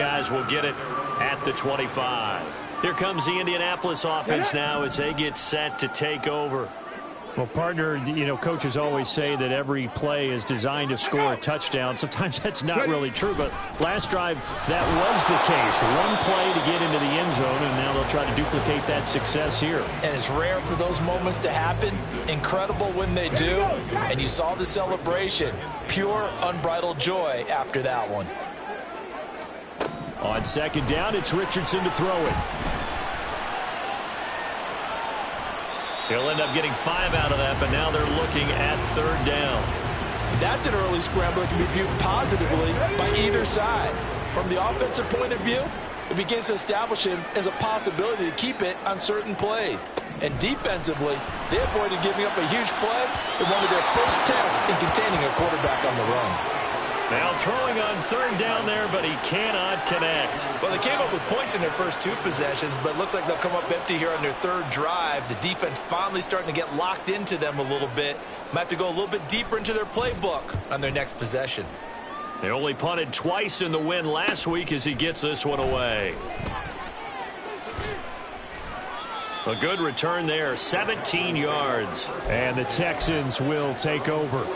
guys will get it at the 25. Here comes the Indianapolis offense now as they get set to take over. Well, partner, you know, coaches always say that every play is designed to score a touchdown. Sometimes that's not really true, but last drive, that was the case. One play to get into the end zone, and now they'll try to duplicate that success here. And it's rare for those moments to happen. Incredible when they do. And you saw the celebration. Pure, unbridled joy after that one. On second down, it's Richardson to throw it. He'll end up getting 5 out of that, but now they're looking at third down. That's an early scramble that can be viewed positively by either side. From the offensive point of view, it begins to establish him as a possibility to keep it on certain plays. And defensively, they avoided giving up a huge play in one of their first tests in containing a quarterback on the run. Now throwing on third down there, but he cannot connect. Well, they came up with points in their first 2 possessions, but it looks like they'll come up empty here on their third drive. The defense finally starting to get locked into them a little bit. Might have to go a little bit deeper into their playbook on their next possession. They only punted twice in the win last week as he gets this one away. A good return there, 17 yards. And the Texans will take over.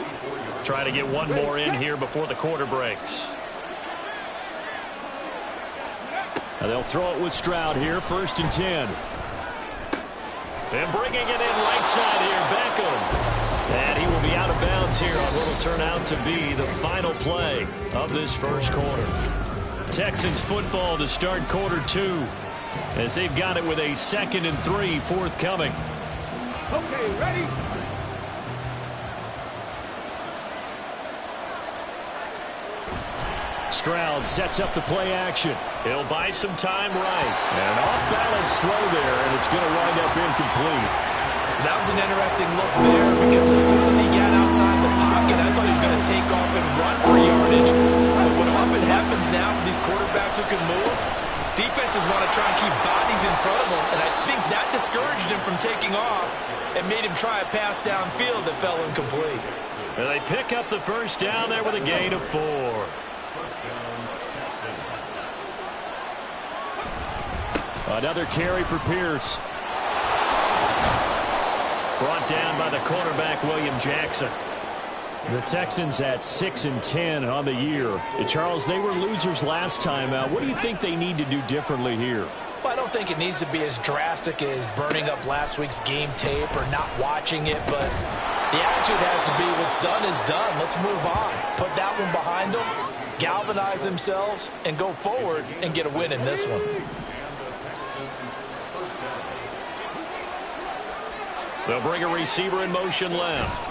Try to get one more in here before the quarter breaks. Now they'll throw it with Stroud here, 1st and 10. And bringing it in right side here, Beckham. And he will be out of bounds here on what will turn out to be the final play of this first quarter. Texans football to start quarter 2 as they've got it with a 2nd and 3 forthcoming. Okay, ready? Stroud sets up the play action. He'll buy some time right. And off-balance throw there, and it's going to wind up incomplete. That was an interesting look there because as soon as he got outside the pocket, I thought he was going to take off and run for yardage. But what often happens now with these quarterbacks who can move, defenses want to try and keep bodies in front of them, and I think that discouraged him from taking off and made him try a pass downfield that fell incomplete. And they pick up the first down there with a gain of 4. Another carry for Pierce. Brought down by the quarterback, William Jackson. The Texans at 6 and 10 on the year. And Charles, they were losers last time out. What do you think they need to do differently here? Well, I don't think it needs to be as drastic as burning up last week's game tape or not watching it, but the attitude has to be what's done is done. Let's move on. Put that one behind them, galvanize themselves, and go forward and get a win in this one. They'll bring a receiver in motion left.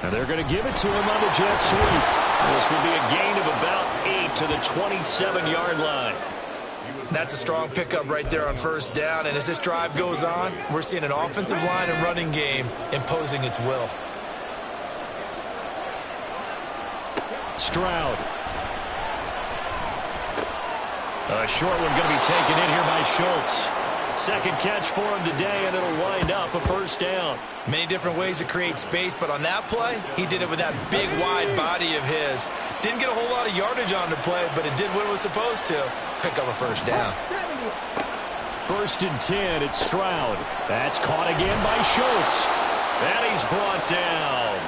And they're going to give it to him on the jet sweep. This will be a gain of about 8 to the 27-yard line. That's a strong pickup right there on first down. And as this drive goes on, we're seeing an offensive line and running game imposing its will. Stroud. A short one going to be taken in here by Schultz. Second catch for him today, and it'll wind up a first down. Many different ways to create space, but on that play, he did it with that big, wide body of his. Didn't get a whole lot of yardage on the play, but it did what it was supposed to. Pick up a first down. 1st and 10, it's Stroud. That's caught again by Schultz. And he's brought down.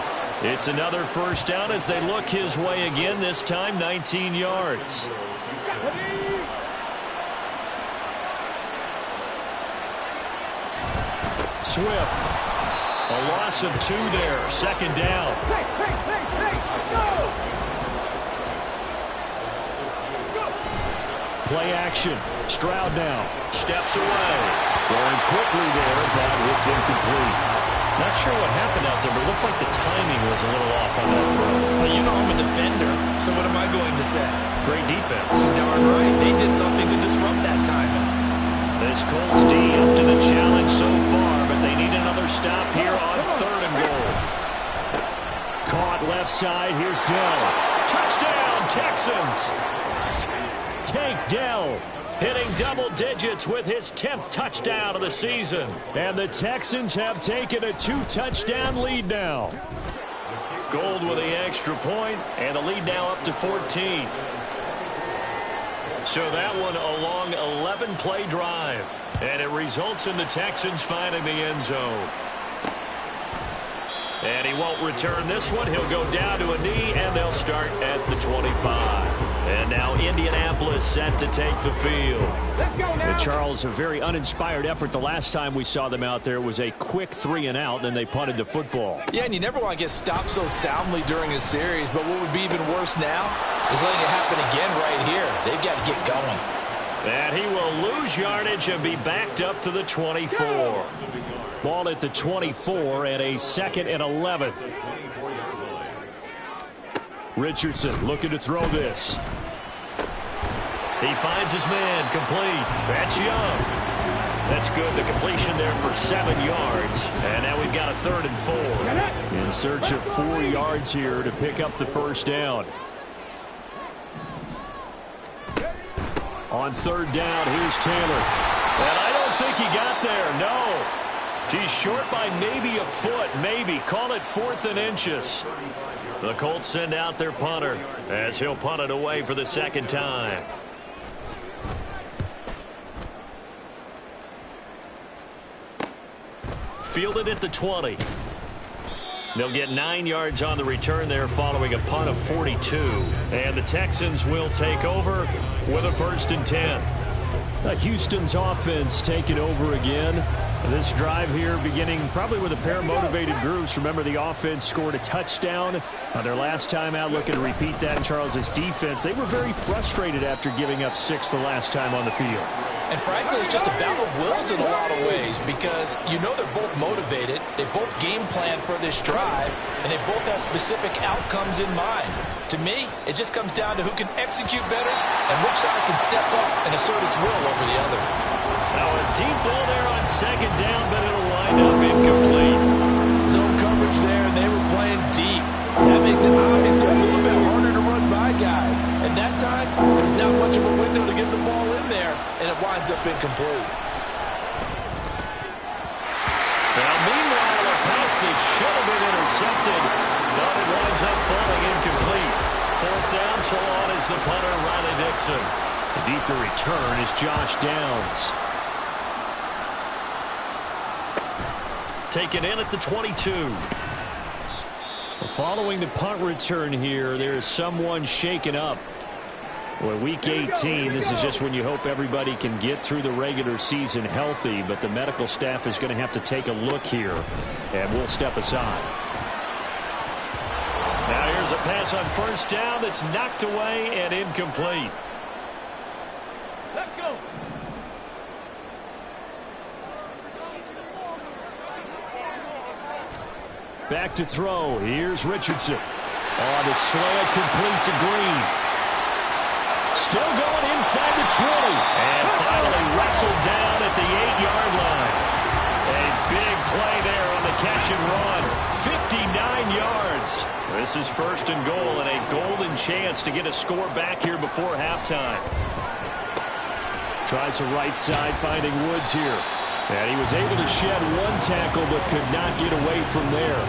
It's another first down as they look his way again, this time 19 yards. Swift. A loss of 2 there. 2nd down. Play action. Stroud now. Steps away. Going quickly there, but it's incomplete. Not sure what happened out there, but it looked like the timing was a little off on that throw. But you know I'm a defender, so what am I going to say? Great defense. Darn right. They did something to disrupt that timing. This Colts D up to the challenge so far, but they need another stop here on 3rd and goal. Caught left side. Here's Dell. Touchdown, Texans. Tank Dell hitting double digits with his 10th touchdown of the season. And the Texans have taken a 2-touchdown lead now. Gold with the extra point, and the lead now up to 14. So that one a long 11-play drive. And it results in the Texans finding the end zone. And he won't return this one. He'll go down to a knee, and they'll start at the 25. And now Indianapolis set to take the field. Let's go now. And Charles, a very uninspired effort. The last time we saw them out there was a quick 3-and-out, and they punted the football. Yeah, and you never want to get stopped so soundly during a series, but what would be even worse now is letting it happen again right here. They've got to get going. And he will lose yardage and be backed up to the 24. Ball at the 24 and a 2nd and 11. Richardson looking to throw this. He finds his man, complete. That's Young. That's good. The completion there for 7 yards. And now we've got a 3rd and 4. In search of 4 yards here to pick up the first down. On 3rd down, here's Taylor. And I don't think he got there, no. He's short by maybe a foot, maybe. Call it 4th and inches. The Colts send out their punter as he'll punt it away for the 2nd time. Fielded at the 20. They'll get 9 yards on the return there following a punt of 42. And the Texans will take over with a 1st and 10. Houston's offense taking over again. This drive here beginning probably with a pair of motivated groups. Remember, the offense scored a touchdown on their last time out. Looking to repeat that in Charles's defense. They were very frustrated after giving up 6 the last time on the field. And frankly, it's just a battle of wills in a lot of ways because you know they're both motivated. They both game plan for this drive, and they both have specific outcomes in mind. To me, it just comes down to who can execute better and which side can step up and assert its will over the other. Now a deep ball there on 2nd down, but it'll wind up incomplete. Zone coverage there, and they were playing deep. That makes it obviously a little bit harder to run by guys. And that time, there's not much of a window to get the ball in there, and it winds up incomplete. Now, meanwhile, a pass that should have been intercepted, but it winds up falling incomplete. 4th down, so on is the punter, Riley Dixon. The deep to return is Josh Downs. Taken in at the 22. Following the punt return here, there's someone shaken up. Well, week 18, this is just when you hope everybody can get through the regular season healthy, but the medical staff is going to have to take a look here, and we'll step aside. Now here's a pass on 1st down that's knocked away and incomplete. Let's go. Back to throw. Here's Richardson. Oh, the slant complete to Green. Still going inside the 20. And finally wrestled down at the 8-yard line. A big play there on the catch and run. 59 yards. This is 1st and goal and a golden chance to get a score back here before halftime. Tries the right side, finding Woods here. And he was able to shed 1 tackle, but could not get away from there.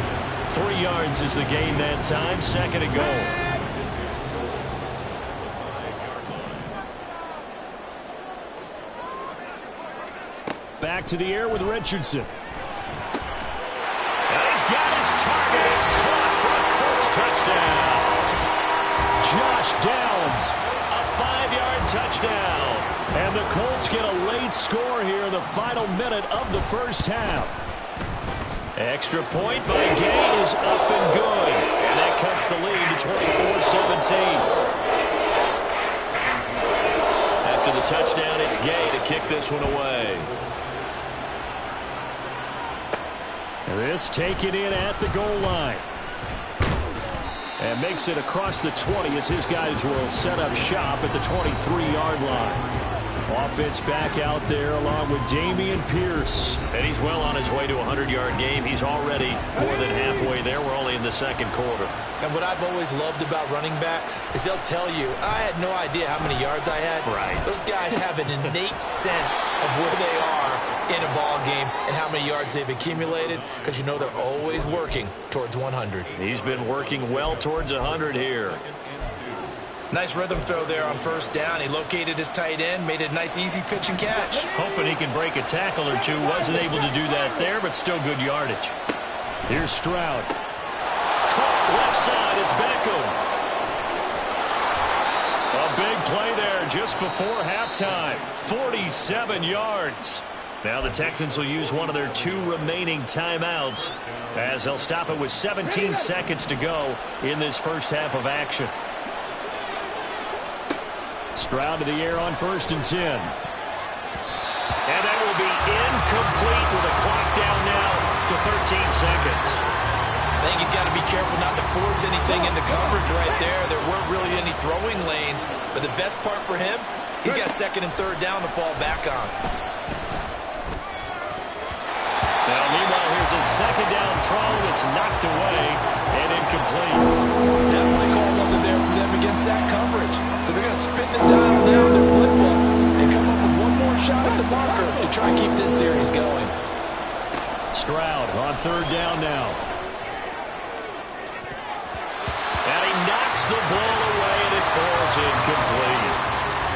3 yards is the gain that time. 2nd and goal. Back to the air with Richardson. And he's got his target. It's caught for a Colts touchdown. Josh Downs. A 5-yard touchdown. And the Colts get a late score here in the final minute of the first half. Extra point by Gay is up and good. And that cuts the lead to 24-17. After the touchdown, it's Gay to kick this one away. This taken in at the goal line. And makes it across the 20 as his guys will set up shop at the 23-yard line. Offense back out there along with Dameon Pierce. And he's well on his way to a 100-yard game. He's already more than halfway there. We're only in the 2nd quarter. And what I've always loved about running backs is they'll tell you, I had no idea how many yards I had. Right. Those guys have an innate sense of where they are in a ball game and how many yards they've accumulated because you know they're always working towards 100. He's been working well towards 100 here. Nice rhythm throw there on first down. He located his tight end, made it a nice easy pitch and catch. Hoping he can break a tackle or two. Wasn't able to do that there, but still good yardage. Here's Stroud. Caught left side. It's Beckham. A big play there just before halftime. 47 yards. Now the Texans will use one of their 2 remaining timeouts as they'll stop it with 17 seconds to go in this first half of action. Stroud to the air on 1st and 10. And that will be incomplete with a clock down now to 13 seconds. I think he's got to be careful not to force anything into coverage right there. There weren't really any throwing lanes, but the best part for him, he's got 2nd and 3rd down to fall back on. Now, meanwhile, here's a 2nd down throw that's knocked away and incomplete. That play call wasn't there for them against that coverage. So they're going to spin the dial now in their playbook and come up with one more shot at the marker to try and keep this series going. Stroud on 3rd down now. And he knocks the ball away, and it falls incomplete.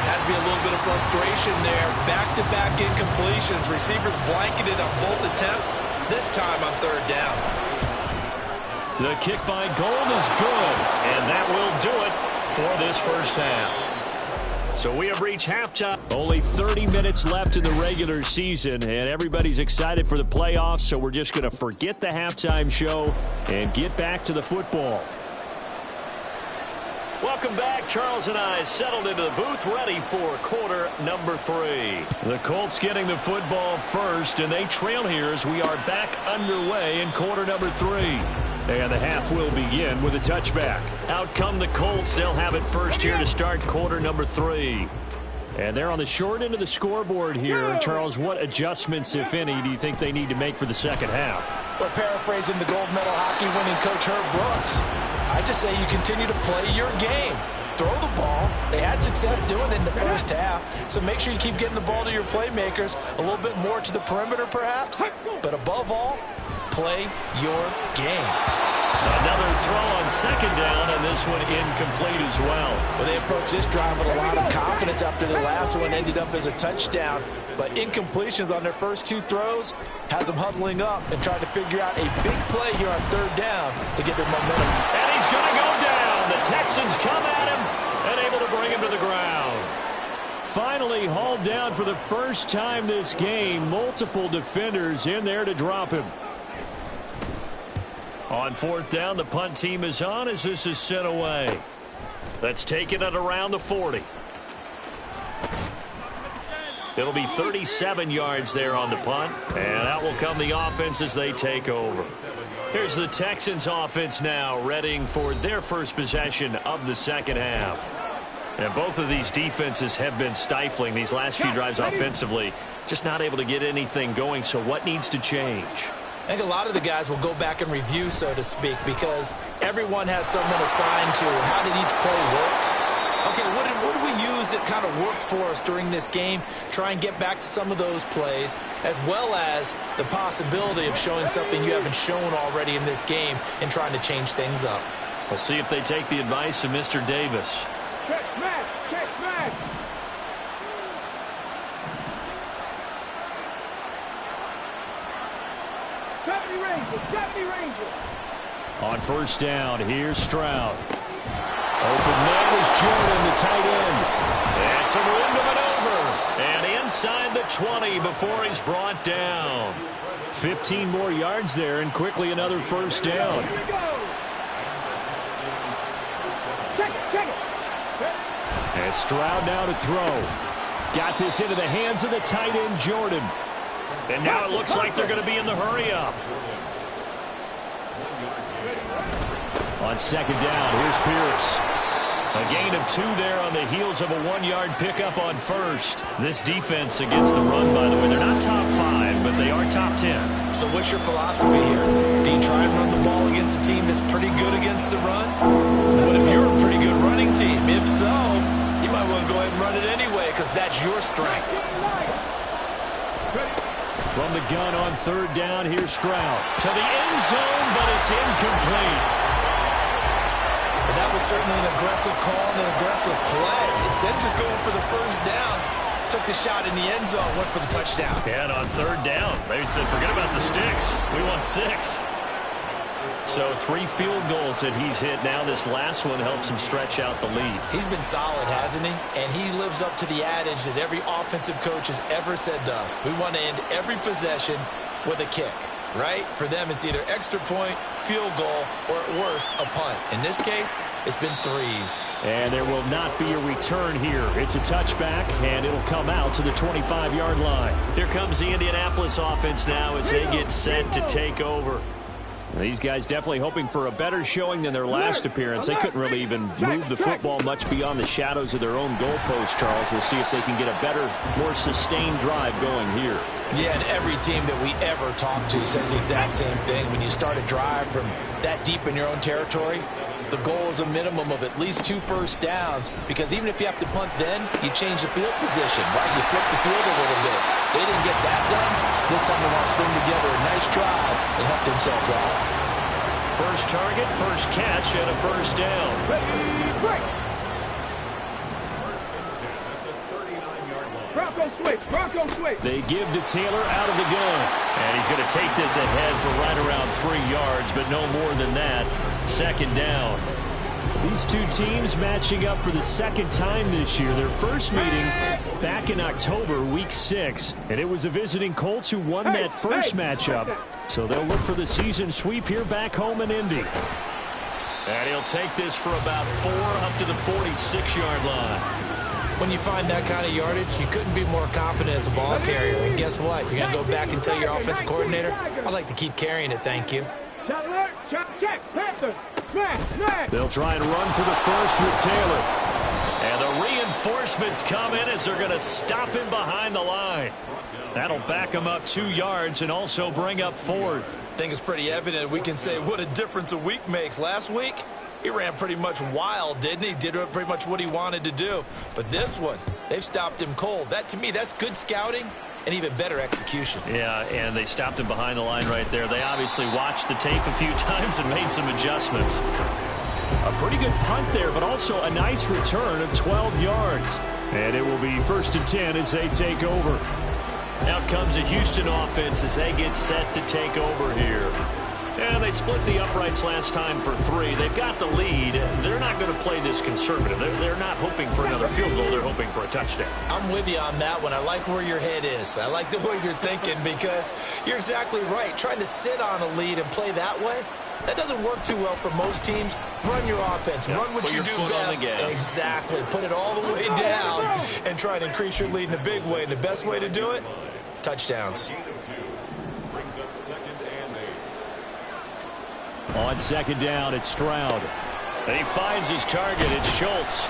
Has to be a little bit of frustration there. Back-to-back incompletions. Receivers blanketed on both attempts, this time on 3rd down. The kick by Gold is good, and that will do it for this first half. So we have reached halftime. Only 30 minutes left in the regular season, and everybody's excited for the playoffs, so we're just going to forget the halftime show and get back to the football. Welcome back. Charles and I settled into the booth ready for quarter number 3. The Colts getting the football first, and they trail here as we are back underway in quarter number 3. And the half will begin with a touchback. Out come the Colts. They'll have it first here to start quarter number 3. And they're on the short end of the scoreboard here. Charles, what adjustments, if any, do you think they need to make for the second half? We're paraphrasing the gold medal hockey winning coach Herb Brooks. I just say you continue to play your game. Throw the ball. They had success doing it in the first half, so make sure you keep getting the ball to your playmakers, a little bit more to the perimeter perhaps, but above all, play your game. Another throw on 2nd down, and this one incomplete as well. Well, they approached this drive with a lot of confidence after their last one ended up as a touchdown, but incompletions on their first 2 throws has them huddling up and trying to figure out a big play here on 3rd down to get their momentum. And he's going to go down. The Texans come at him and able to bring him to the ground. Finally hauled down for the first time this game. Multiple defenders in there to drop him. On 4th down, the punt team is on as this is sent away. That's taken at around the 40. It'll be 37 yards there on the punt, and out will come the offense as they take over. Here's the Texans offense now, readying for their first possession of the second half. And both of these defenses have been stifling these last few drives offensively, just not able to get anything going. So what needs to change? I think a lot of the guys will go back and review, so to speak, because everyone has someone assigned to how did each play work. Okay, what did we use that kind of worked for us during this game? Try and get back to some of those plays, as well as the possibility of showing something you haven't shown already in this game and trying to change things up. We'll see if they take the advice of Mr. Davis. Check smash, check smash. Deputy Ranger. On 1st down, here's Stroud. Open man is Jordan, the tight end. And some room to maneuver. And inside the 20 before he's brought down. 15 more yards there, and quickly another 1st down. Here we go. Check it. And Stroud now to throw. Got this into the hands of the tight end, Jordan. And now it looks like they're going to be in the hurry-up. On 2nd down, here's Pierce. A gain of 2 there on the heels of a 1-yard pickup on 1st. This defense against the run, by the way, they're not top 5, but they are top 10. So what's your philosophy here? Do you try and run the ball against a team that's pretty good against the run? What if you're a pretty good running team? If so, you might want to go ahead and run it anyway because that's your strength. From the gun on 3rd down, here's Stroud. To the end zone, but it's incomplete. But that was was certainly an aggressive call and an aggressive play. Instead of just going for the first down, took the shot in the end zone, went for the touchdown. And on third down, they said, forget about the sticks. We want 6. So 3 field goals that he's hit now. This last one helps him stretch out the lead. He's been solid, hasn't he? And he lives up to the adage that every offensive coach has ever said to us. We want to end every possession with a kick, right? For them, it's either extra point, field goal, or at worst, a punt. In this case, it's been 3s. And there will not be a return here. It's a touchback, and it'll come out to the 25-yard line. Here comes the Indianapolis offense now as they get set to take over. These guys definitely hoping for a better showing than their last appearance. They couldn't really even move the football much beyond the shadows of their own goalpost, Charles. We'll see if they can get a better, more sustained drive going here. Yeah, and every team that we ever talk to says the exact same thing. When you start a drive from that deep in your own territory, the goal is a minimum of at least 2 first downs, because even if you have to punt then, you change the field position, right? You flip the field a little bit. They didn't get that done. This time they want to string together a nice drive and help themselves out. First target, first catch, and a first down. Bronco switch, Bronco switch. They give to Taylor out of the gun. And he's going to take this ahead for right around 3 yards, but no more than that. Second down. These two teams matching up for the second time this year. Their first meeting back in October, week 6. And it was the visiting Colts who won that first matchup. So they'll look for the season sweep here back home in Indy. And he'll take this for about 4 up to the 46-yard line. When you find that kind of yardage, you couldn't be more confident as a ball carrier. And guess what? You're going to go back and tell your offensive coordinator, I'd like to keep carrying it, thank you. They'll try and run for the first with Taylor. And the reinforcements come in as they're going to stop him behind the line. That'll back him up 2 yards and also bring up 4th. I think it's pretty evident we can say what a difference a week makes. Last week, he ran pretty much wild, didn't he? Did pretty much what he wanted to do. But this one, they've stopped him cold. That, to me, that's good scouting and even better execution. Yeah, and they stopped him behind the line right there. They obviously watched the tape a few times and made some adjustments. A pretty good punt there, but also a nice return of 12 yards. And it will be 1st and 10 as they take over. Out comes a Houston offense as they get set to take over here. And they split the uprights last time for 3. They've got the lead. They're not going to play this conservative. They're not hoping for another field goal. They're hoping for a touchdown. I'm with you on that one. I like where your head is. I like the way you're thinking, because you're exactly right. Trying to sit on a lead and play that way, that doesn't work too well for most teams. Run your offense. Run what you do best. Exactly. Put it all the way down and try and increase your lead in a big way. And the best way to do it, touchdowns. On 2nd down, it's Stroud. And he finds his target. It's Schultz.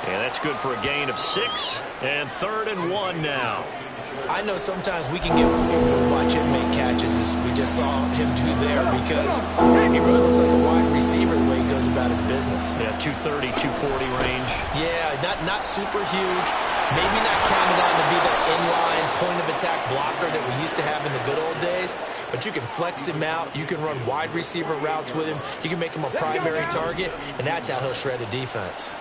And that's good for a gain of 6. And 3rd and 1 now. I know sometimes we can get fooled when we watch him make catches, as we just saw him do there, because he really looks like a wide receiver the way he goes about his business. Yeah, 230, 240 range. Yeah, not super huge. Maybe not counted on to be that inline point-of-attack blocker that we used to have in the good old days, but you can flex him out. You can run wide receiver routes with him. You can make him a primary target, and that's how he'll shred a defense.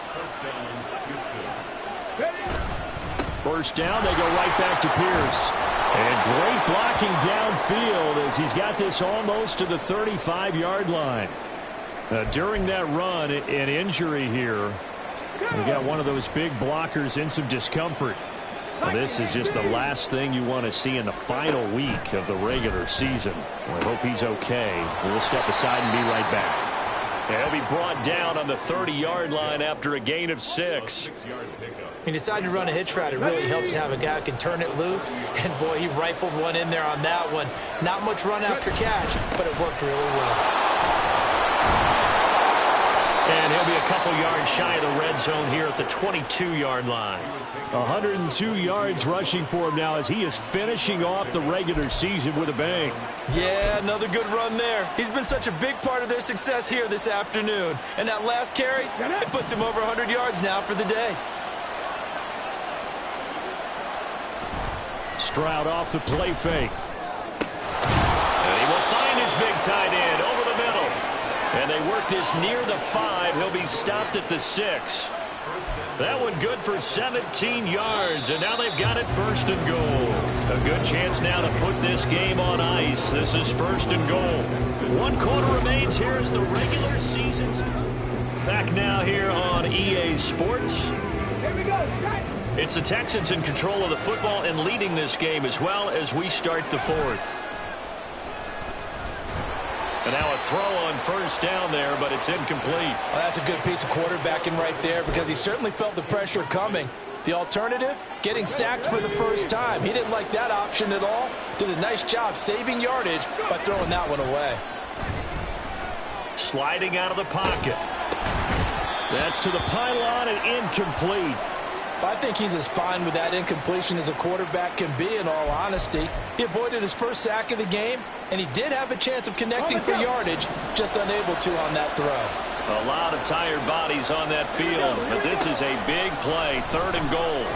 First down, they go right back to Pierce. And great blocking downfield as he's got this almost to the 35-yard line. During that run, an injury here. We got one of those big blockers in some discomfort. Well, this is just the last thing you want to see in the final week of the regular season. I hope he's okay. We'll step aside and be right back. He'll be brought down on the 30-yard line after a gain of 6. He decided to run a hitch route. It really helps to have a guy who can turn it loose. And, boy, he rifled one in there on that one. Not much run after catch, but it worked really well. And he'll be a couple yards shy of the red zone here at the 22-yard line. 102 yards rushing for him now as he is finishing off the regular season with a bang. Yeah, another good run there. He's been such a big part of their success here this afternoon. And that last carry, it puts him over 100 yards now for the day. Stroud off the play fake. And he will find his big tight end over the middle. And they work this near the 5. He'll be stopped at the 6. That one good for 17 yards, and now they've got it 1st and goal. A good chance now to put this game on ice. This is 1st and goal. 1 quarter remains here as the regular season's back now here on EA Sports. Here we go. It's the Texans in control of the football and leading this game as well as we start the 4th. And now a throw on 1st down there, but it's incomplete. Well, that's a good piece of quarterbacking right there because he certainly felt the pressure coming. The alternative, getting sacked for the 1st time. He didn't like that option at all. Did a nice job saving yardage by throwing that one away. Sliding out of the pocket. That's to the pylon and incomplete. I think he's as fine with that incompletion as a quarterback can be, in all honesty. He avoided his 1st sack of the game, and he did have a chance of connecting for yardage, just unable to on that throw. A lot of tired bodies on that field, but this is a big play, 3rd and goal.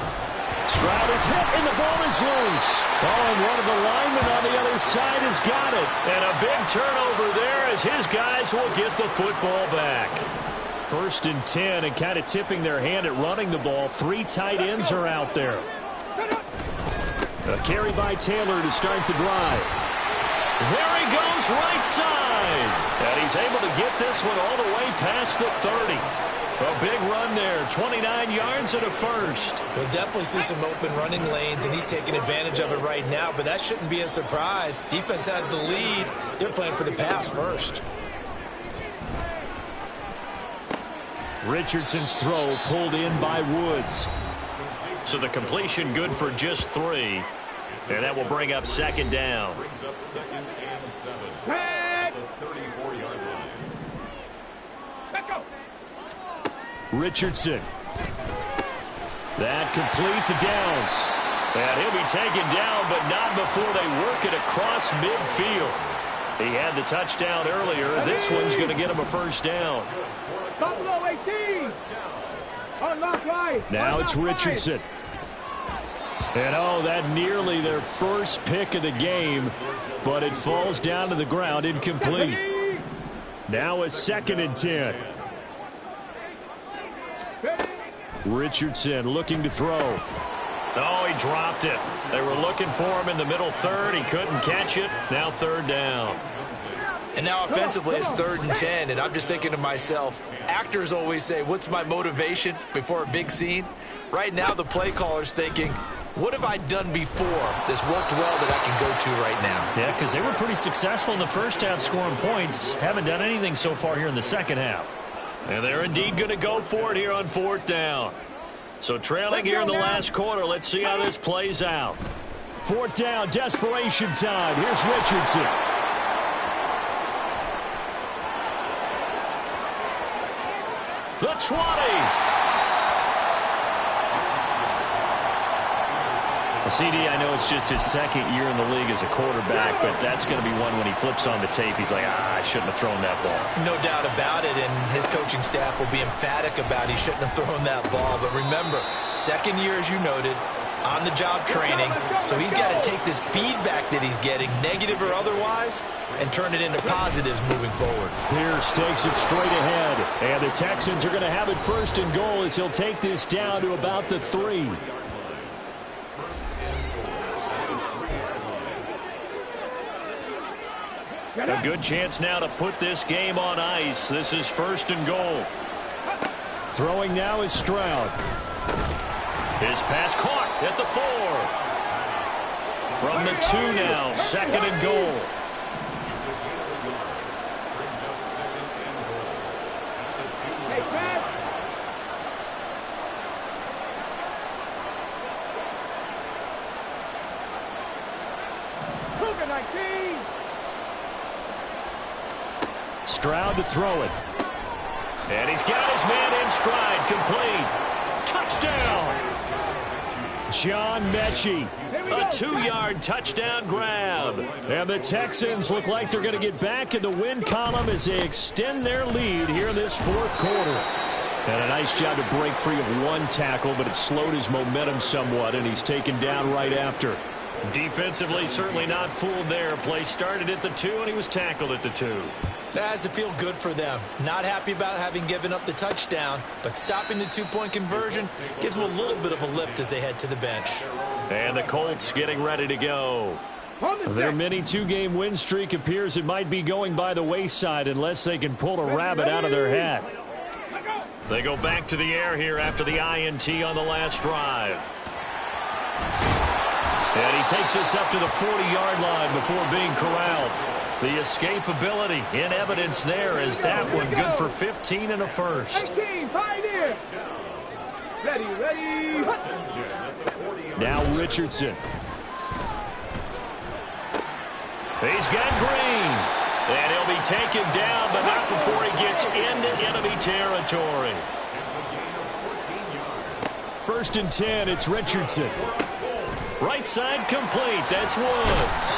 Stroud is hit, and the ball is loose. Oh, and one of the linemen on the other side has got it. And a big turnover there as his guys will get the football back. 1st and 10, and kind of tipping their hand at running the ball. 3 tight ends are out there. A carry by Taylor to start the drive. There he goes, right side. And he's able to get this one all the way past the 30. A big run there, 29 yards and a 1st. We'll definitely see some open running lanes, and he's taking advantage of it right now, but that shouldn't be a surprise. Defense has the lead. They're playing for the pass first. Richardson's throw pulled in by Woods. So the completion good for just 3. And that will bring up 2nd down. Richardson. That complete to Downs. And he'll be taken down, but not before they work it across midfield. He had the touchdown earlier. This one's going to get him a 1st down. Buffalo 18. Unlock right. Now it's Richardson. And oh, that nearly their 1st pick of the game, but it falls down to the ground, incomplete. Now a 2nd and 10. Richardson looking to throw. Oh, he dropped it. They were looking for him in the middle 3rd. He couldn't catch it. Now 3rd down. And now offensively it's 3rd and 10, and I'm just thinking to myself, actors always say, what's my motivation before a big scene? Right now the play caller's thinking, what have I done before that's worked well that I can go to right now? Yeah, because they were pretty successful in the 1st half scoring points. Haven't done anything so far here in the 2nd half. And they're indeed going to go for it here on 4th down. So trailing here in the last quarter. Let's see how this plays out. 4th down, desperation time. Here's Richardson. The 20. CD, I know it's just his 2nd year in the league as a quarterback, but that's going to be one when he flips on the tape. He's like, I shouldn't have thrown that ball. No doubt about it, and his coaching staff will be emphatic about he shouldn't have thrown that ball. But remember, 2nd year, as you noted, on-the-job training, so he's got to take this feedback that he's getting, negative or otherwise, and turn it into positives moving forward. Pierce takes it straight ahead, and the Texans are going to have it 1st and goal as he'll take this down to about the 3. A good chance now to put this game on ice. This is 1st and goal. Throwing now is Stroud. His pass caught at the 4. From the 2 now, 2nd and goal. Stroud to throw it. And he's got his man in stride, complete. Touchdown! John Mechie. A 2-yard touchdown grab. And the Texans look like they're going to get back in the win column as they extend their lead here in this 4th quarter. And a nice job to break free of 1 tackle, but it slowed his momentum somewhat, and he's taken down right after. Defensively, certainly not fooled there. Play started at the 2, and he was tackled at the 2. That has to feel good for them. Not happy about having given up the touchdown, but stopping the 2-point conversion gives them a little bit of a lift as they head to the bench. And the Colts getting ready to go. Their mini 2-game win streak appears it might be going by the wayside unless they can pull a rabbit out of their hat. They go back to the air here after the INT on the last drive. And he takes us up to the 40-yard line before being corralled. The escapability in evidence there as that one good for 15 and a first. Ready. Now Richardson. He's got Green. And he'll be taken down, but not before he gets into enemy territory. 1st and 10, it's Richardson. Right side complete. That's Woods.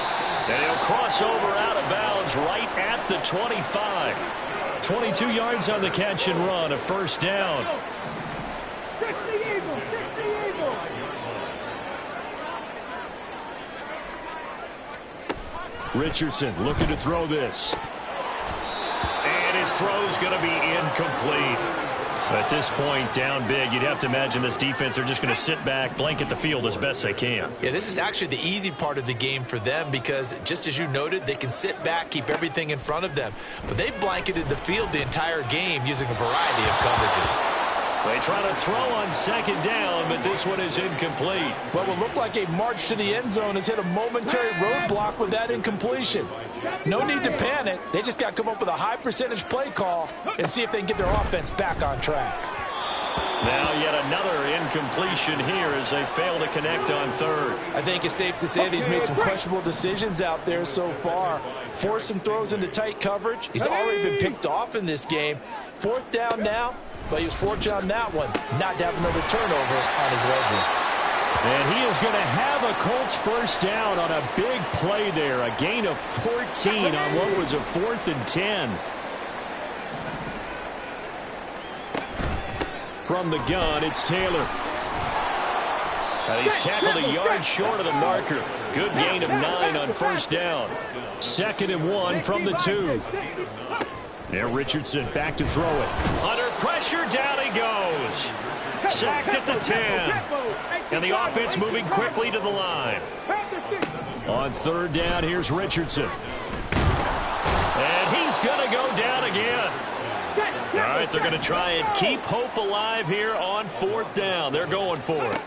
And he'll cross over out of bounds right at the 25. 22 yards on the catch and run, a first down. Richardson looking to throw this. And his throw's going to be incomplete. At this point, down big, you'd have to imagine this defense are just going to sit back, blanket the field as best they can. Yeah, this is actually the easy part of the game for them because, just as you noted, they can sit back, keep everything in front of them. But they've blanketed the field the entire game using a variety of coverages. They try to throw on 2nd down, but this one is incomplete. What will look like a march to the end zone has hit a momentary roadblock with that incompletion. No need to panic. They just got to come up with a high percentage play call and see if they can get their offense back on track. Now yet another incompletion here as they fail to connect on 3rd. I think it's safe to say that he's made some questionable decisions out there so far. Forced some throws into tight coverage. He's already been picked off in this game. 4th down now. But he was fortunate on that one, not to have another turnover on his ledger. And he is going to have a Colts first down on a big play there. A gain of 14 on what was a 4th and 10. From the gun, it's Taylor. And he's tackled a yard short of the marker. Good gain of 9 on first down. 2nd and 1 from the 2. There, Richardson back to throw it. Under pressure, down he goes. Sacked at the 10. And the offense moving quickly to the line. On 3rd down, here's Richardson. And he's going to go down again. All right, they're going to try and keep hope alive here on 4th down. They're going for it.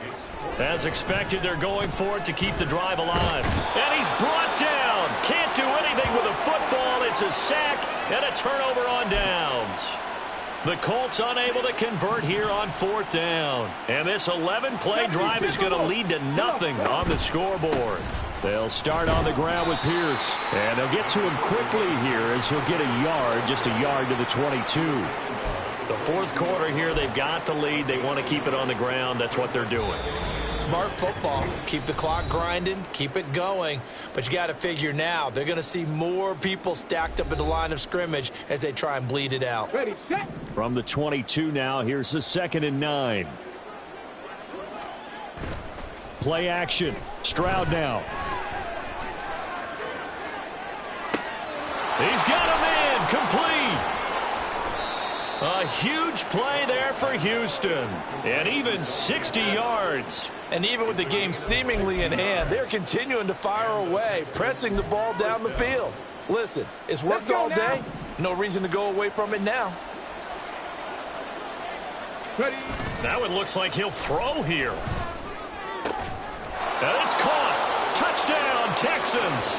As expected, they're going for it to keep the drive alive. And he's brought down. Can't do anything with a football. It's a sack and a turnover on downs. The Colts unable to convert here on 4th down. And this 11-play drive is going to lead to nothing on the scoreboard. They'll start on the ground with Pierce. And they'll get to him quickly here as he'll get a yard, just a yard to the 22. The 4th quarter here, they've got the lead. They want to keep it on the ground. That's what they're doing. Smart football. Keep the clock grinding. Keep it going. But you got to figure now, they're going to see more people stacked up at the line of scrimmage as they try and bleed it out. Ready, set. From the 22 now, here's the 2nd and 9. Play action. Stroud now. He's got a man complete. A huge play there for Houston. And even 60 yards. And even with the game seemingly in hand, they're continuing to fire away, pressing the ball down the field. Listen, it's worked all day. No reason to go away from it now. Ready. Now it looks like he'll throw here. And it's caught. Touchdown, Texans.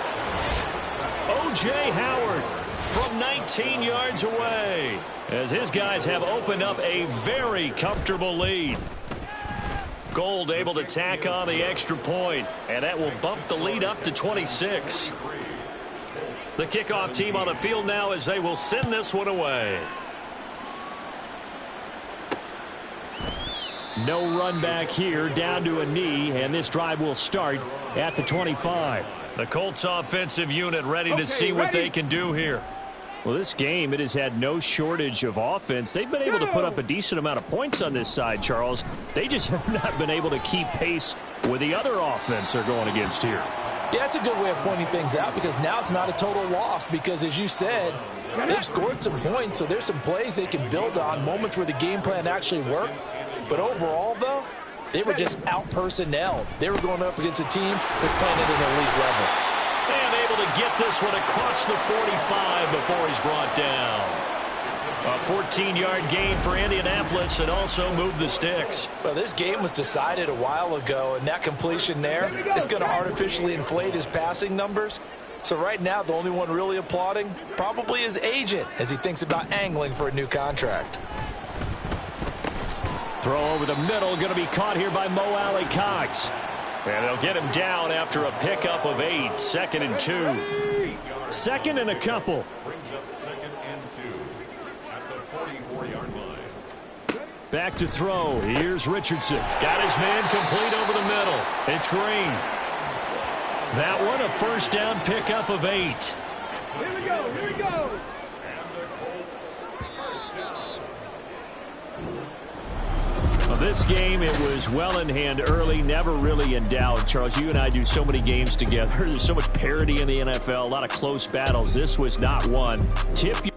O.J. Howard from 19 yards away, as his guys have opened up a very comfortable lead. Gold able to tack on the extra point, and that will bump the lead up to 26. The kickoff team on the field now as they will send this one away. No run back here, down to a knee, and this drive will start at the 25. The Colts offensive unit ready to see what they can do here. Well, this game, it has had no shortage of offense. They've been able to put up a decent amount of points on this side, Charles. They just have not been able to keep pace with the other offense they're going against here. Yeah, it's a good way of pointing things out because now it's not a total loss because, as you said, they've scored some points, so there's some plays they can build on, moments where the game plan actually worked. But overall, though, they were just out-personnelled. They were going up against a team that's playing at an elite level. And able to get this one across the 45 before he's brought down. A 14-yard gain for Indianapolis and also moved the sticks. Well, this game was decided a while ago, and that completion there is going to artificially inflate his passing numbers. So right now, the only one really applauding probably his agent as he thinks about angling for a new contract. Throw over the middle, going to be caught here by Mo Alley-Cox. And they'll get him down after a pickup of 8, 2nd and 2. Second and a couple. Brings up 2nd and 2 at the 44-yard line. Back to throw. Here's Richardson. Got his man complete over the middle. It's Green. That one a first down pickup of 8. Here we go, here we go. And the Colts first down. Well, this game, it was well in hand early, never really in doubt. Charles, you and I do so many games together. There's so much parity in the NFL, a lot of close battles. This was not one. Tip you